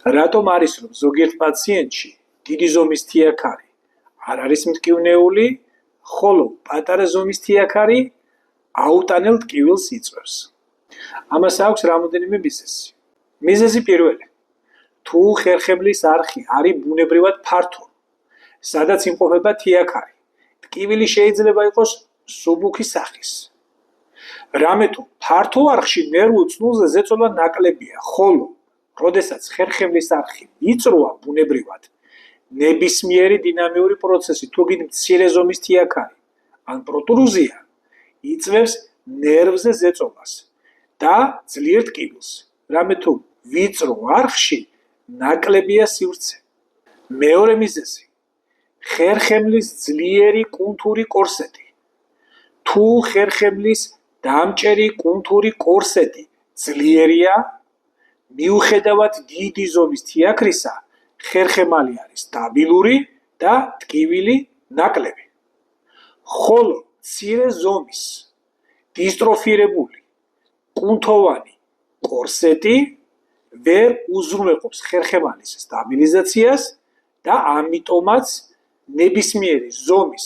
რატომ არის რომ ზოგიერთ პაციენტში დიდი ზომის თიაქარი არ არის მტკივნეული, ხოლო პატარა ზომის თიაქარი აუტანელ ტკივილს იწვევს? ამას აქვს რამოდენიმე მიზეზი. მიზეზი პირველი. თუ ხერხემლის არხი არის ბუნებრივად ფართო, სადაც იმყოფება თიაქარი, ტკივილი შეიძლება იყოს სუბუქი სახის. რამე თუ ფართო არხში ნერვულ წნულზე ზეწოლა ნაკლებია, ხოლო როდესაც ხერხემლის არხი ვიწროა ბუნებრივად, ნებისმიერი დინამიური პროცესი, თუ გინდ მცირე ზომის თიაქარი ან პროტრუზია, იწვევს ნერვზე ზეწოლას და ძლიერ ტკივილს. რამე თუ ვიწრო არხში ნაკლებია სივრცე. მეორე მიზეზი. ხერხემლის ძლიერი კუნთური კორსეტი. თუ ხერხემლის დამჭერი კუნთური კორსეტი ძლიერია, მიუხედავად დიდი ზომის თიაქრისა, ხერხემალი არის სტაბილური და ტკივილი ნაკლები. ხოლო მცირე ზომის დისტროფირებული კუნთოვანი კორსეტი ვერ უზრუნველყოფს ხერხემალის სტაბილიზაციას და ამიტომაც ნებისმიერი ზომის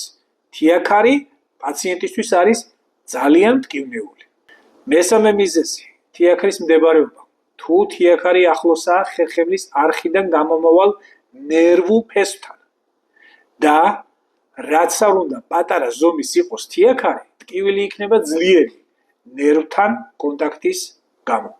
თიაქარი პაციენტისთვის არის ძალიან მტკივნეული. მესამე მიზეზი. თიაქრის მდებარეობა. თუ თიაქარი ახლოსაა ხერხემლის არხიდან გამომავალ ნერვულ ფესვთან და რაც არ უნდა პატარა ზომის იყოს თიაქარი, ტკივილი იქნება ძლიერი ნერვთან კონტაქტის გამო.